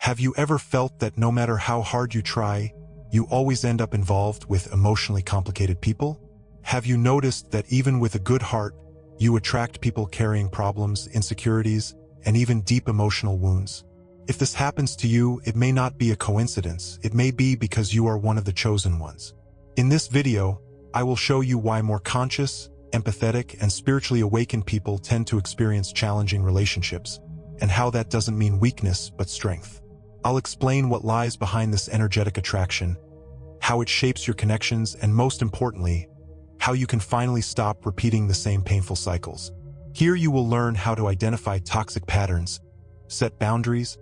Have you ever felt that no matter how hard you try, you always end up involved with emotionally complicated people? Have you noticed that even with a good heart, you attract people carrying problems, insecurities, and even deep emotional wounds? If this happens to you, it may not be a coincidence. It may be because you are one of the chosen ones. In this video, I will show you why more conscious, empathetic, and spiritually awakened people tend to experience challenging relationships, and how that doesn't mean weakness but strength. I'll explain what lies behind this energetic attraction, how it shapes your connections, and most importantly, how you can finally stop repeating the same painful cycles. Here you will learn how to identify toxic patterns, set boundaries,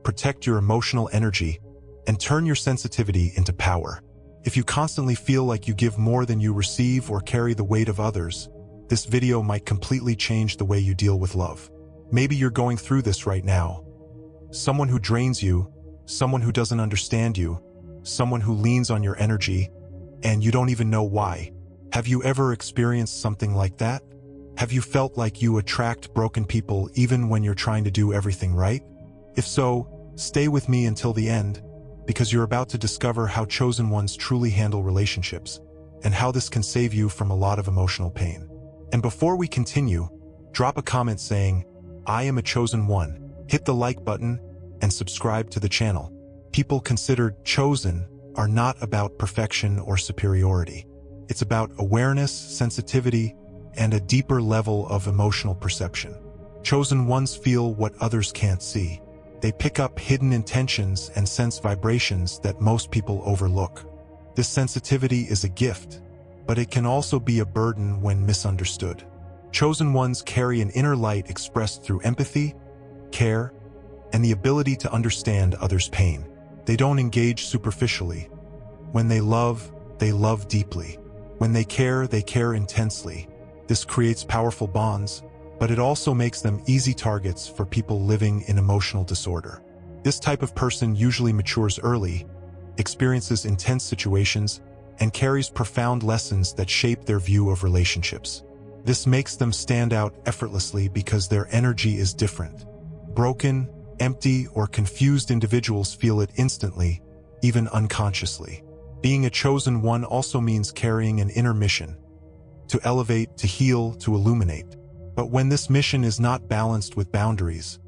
protect your emotional energy, and turn your sensitivity into power. If you constantly feel like you give more than you receive or carry the weight of others, this video might completely change the way you deal with love. Maybe you're going through this right now. Someone who drains you, someone who doesn't understand you, someone who leans on your energy, and you don't even know why. Have you ever experienced something like that? Have you felt like you attract broken people even when you're trying to do everything right? If so, stay with me until the end, because you're about to discover how chosen ones truly handle relationships, and how this can save you from a lot of emotional pain. And before we continue, drop a comment saying, "I am a chosen one," hit the like button, and subscribe to the channel. People considered chosen are not about perfection or superiority. It's about awareness, sensitivity, and a deeper level of emotional perception. Chosen ones feel what others can't see. They pick up hidden intentions and sense vibrations that most people overlook. This sensitivity is a gift, but it can also be a burden when misunderstood. Chosen ones carry an inner light expressed through empathy, care, and the ability to understand others' pain. They don't engage superficially. When they love deeply. When they care intensely. This creates powerful bonds, but it also makes them easy targets for people living in emotional disorder. This type of person usually matures early, experiences intense situations, and carries profound lessons that shape their view of relationships. This makes them stand out effortlessly because their energy is different. Broken, empty, or confused individuals feel it instantly, even unconsciously. Being a chosen one also means carrying an inner mission, to elevate, to heal, to illuminate. But when this mission is not balanced with boundaries,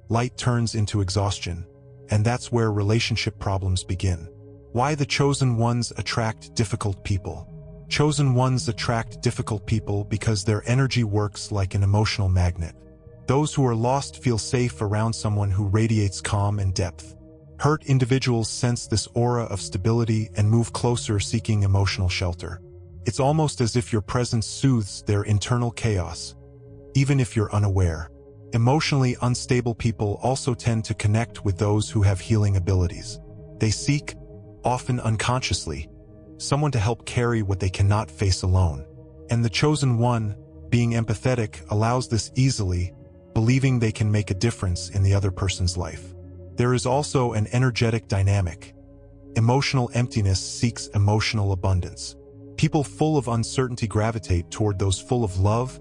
light turns into exhaustion, and that's where relationship problems begin. Why the chosen ones attract difficult people? Chosen ones attract difficult people because their energy works like an emotional magnet. Those who are lost feel safe around someone who radiates calm and depth. Hurt individuals sense this aura of stability and move closer seeking emotional shelter. It's almost as if your presence soothes their internal chaos, even if you're unaware. Emotionally unstable people also tend to connect with those who have healing abilities. They seek, often unconsciously, someone to help carry what they cannot face alone. And the chosen one, being empathetic, allows this easily, believing they can make a difference in the other person's life. There is also an energetic dynamic. Emotional emptiness seeks emotional abundance. People full of uncertainty gravitate toward those full of love,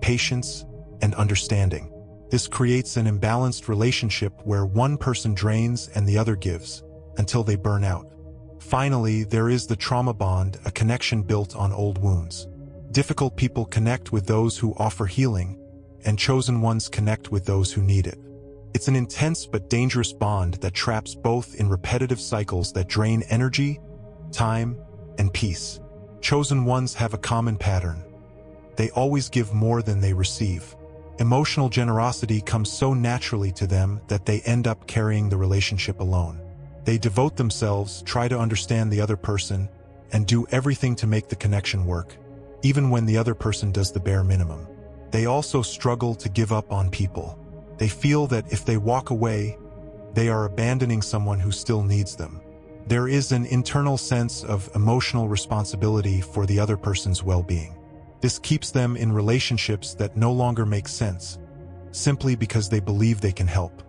patience, and understanding. This creates an imbalanced relationship where one person drains and the other gives, until they burn out. Finally, there is the trauma bond, a connection built on old wounds. Difficult people connect with those who offer healing, and chosen ones connect with those who need it. It's an intense but dangerous bond that traps both in repetitive cycles that drain energy, time, and peace. Chosen ones have a common pattern. They always give more than they receive. Emotional generosity comes so naturally to them that they end up carrying the relationship alone. They devote themselves, try to understand the other person, and do everything to make the connection work, even when the other person does the bare minimum. They also struggle to give up on people. They feel that if they walk away, they are abandoning someone who still needs them. There is an internal sense of emotional responsibility for the other person's well-being. This keeps them in relationships that no longer make sense, simply because they believe they can help.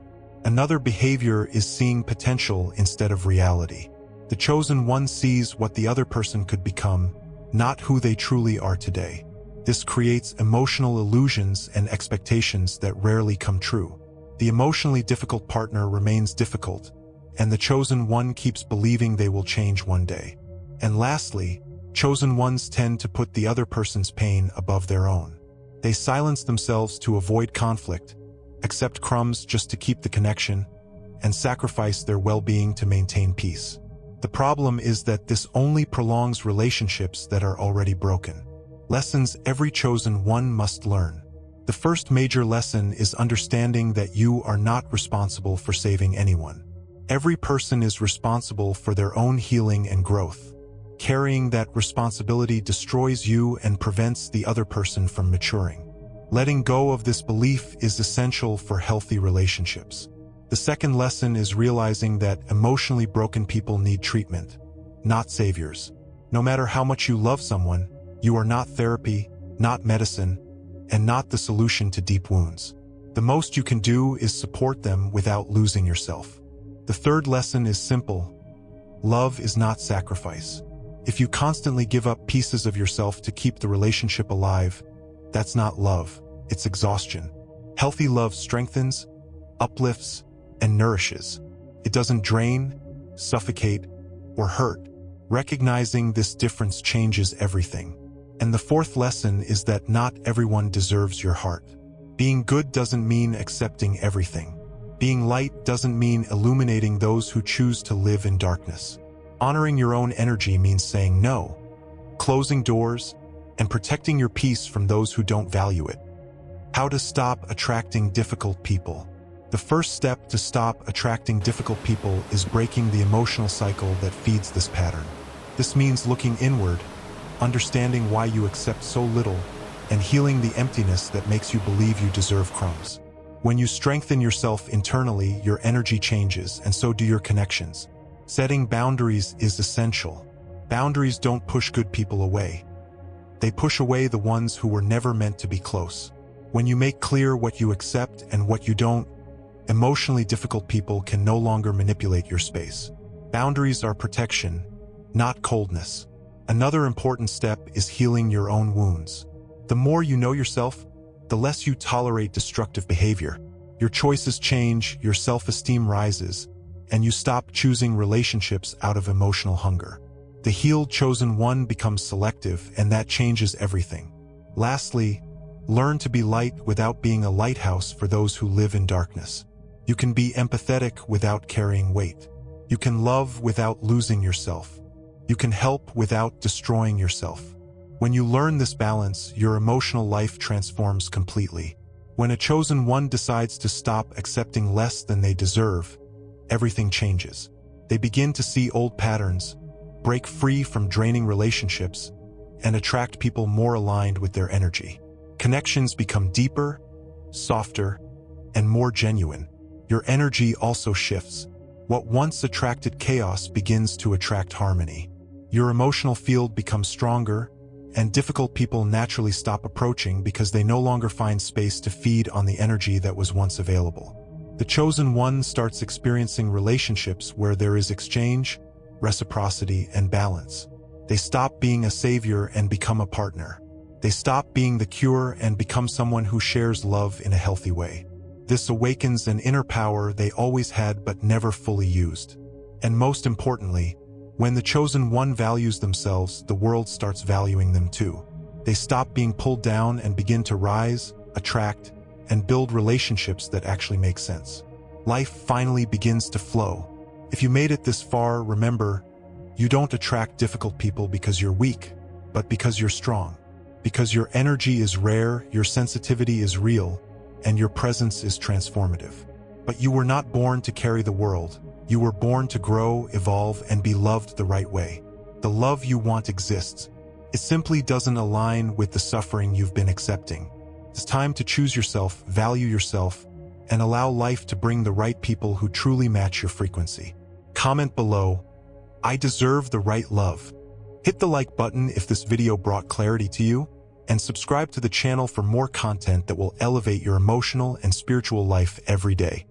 Another behavior is seeing potential instead of reality. The chosen one sees what the other person could become, not who they truly are today. This creates emotional illusions and expectations that rarely come true. The emotionally difficult partner remains difficult, and the chosen one keeps believing they will change one day. And lastly, chosen ones tend to put the other person's pain above their own. They silence themselves to avoid conflict, accept crumbs just to keep the connection, and sacrifice their well-being to maintain peace. The problem is that this only prolongs relationships that are already broken. Lessons every chosen one must learn. The first major lesson is understanding that you are not responsible for saving anyone. Every person is responsible for their own healing and growth. Carrying that responsibility destroys you and prevents the other person from maturing. Letting go of this belief is essential for healthy relationships. The second lesson is realizing that emotionally broken people need treatment, not saviors. No matter how much you love someone, you are not therapy, not medicine, and not the solution to deep wounds. The most you can do is support them without losing yourself. The third lesson is simple. Love is not sacrifice. If you constantly give up pieces of yourself to keep the relationship alive, that's not love, it's exhaustion. Healthy love strengthens, uplifts, and nourishes. It doesn't drain, suffocate, or hurt. Recognizing this difference changes everything. And the fourth lesson is that not everyone deserves your heart. Being good doesn't mean accepting everything. Being light doesn't mean illuminating those who choose to live in darkness. Honoring your own energy means saying no, closing doors, and protecting your peace from those who don't value it. How to stop attracting difficult people. The first step to stop attracting difficult people is breaking the emotional cycle that feeds this pattern. This means looking inward, understanding why you accept so little, and healing the emptiness that makes you believe you deserve crumbs. When you strengthen yourself internally, your energy changes, and so do your connections. Setting boundaries is essential. Boundaries don't push good people away. They push away the ones who were never meant to be close. When you make clear what you accept and what you don't, emotionally difficult people can no longer manipulate your space. Boundaries are protection, not coldness. Another important step is healing your own wounds. The more you know yourself, the less you tolerate destructive behavior. Your choices change, your self-esteem rises, and you stop choosing relationships out of emotional hunger. The healed chosen one becomes selective, and that changes everything. Lastly, learn to be light without being a lighthouse for those who live in darkness. You can be empathetic without carrying weight. You can love without losing yourself. You can help without destroying yourself. When you learn this balance, your emotional life transforms completely. When a chosen one decides to stop accepting less than they deserve, everything changes. They begin to see old patterns, break free from draining relationships, and attract people more aligned with their energy. Connections become deeper, softer, and more genuine. Your energy also shifts. What once attracted chaos begins to attract harmony. Your emotional field becomes stronger, and difficult people naturally stop approaching because they no longer find space to feed on the energy that was once available. The chosen one starts experiencing relationships where there is exchange, reciprocity, and balance. They stop being a savior and become a partner. They stop being the cure and become someone who shares love in a healthy way. This awakens an inner power they always had but never fully used. And most importantly, when the chosen one values themselves, the world starts valuing them too. They stop being pulled down and begin to rise, attract, and build relationships that actually make sense. Life finally begins to flow. If you made it this far, remember, you don't attract difficult people because you're weak, but because you're strong. Because your energy is rare, your sensitivity is real, and your presence is transformative. But you were not born to carry the world. You were born to grow, evolve, and be loved the right way. The love you want exists. It simply doesn't align with the suffering you've been accepting. It's time to choose yourself, value yourself, and allow life to bring the right people who truly match your frequency. Comment below, I deserve the right love. Hit the like button if this video brought clarity to you, and subscribe to the channel for more content that will elevate your emotional and spiritual life every day.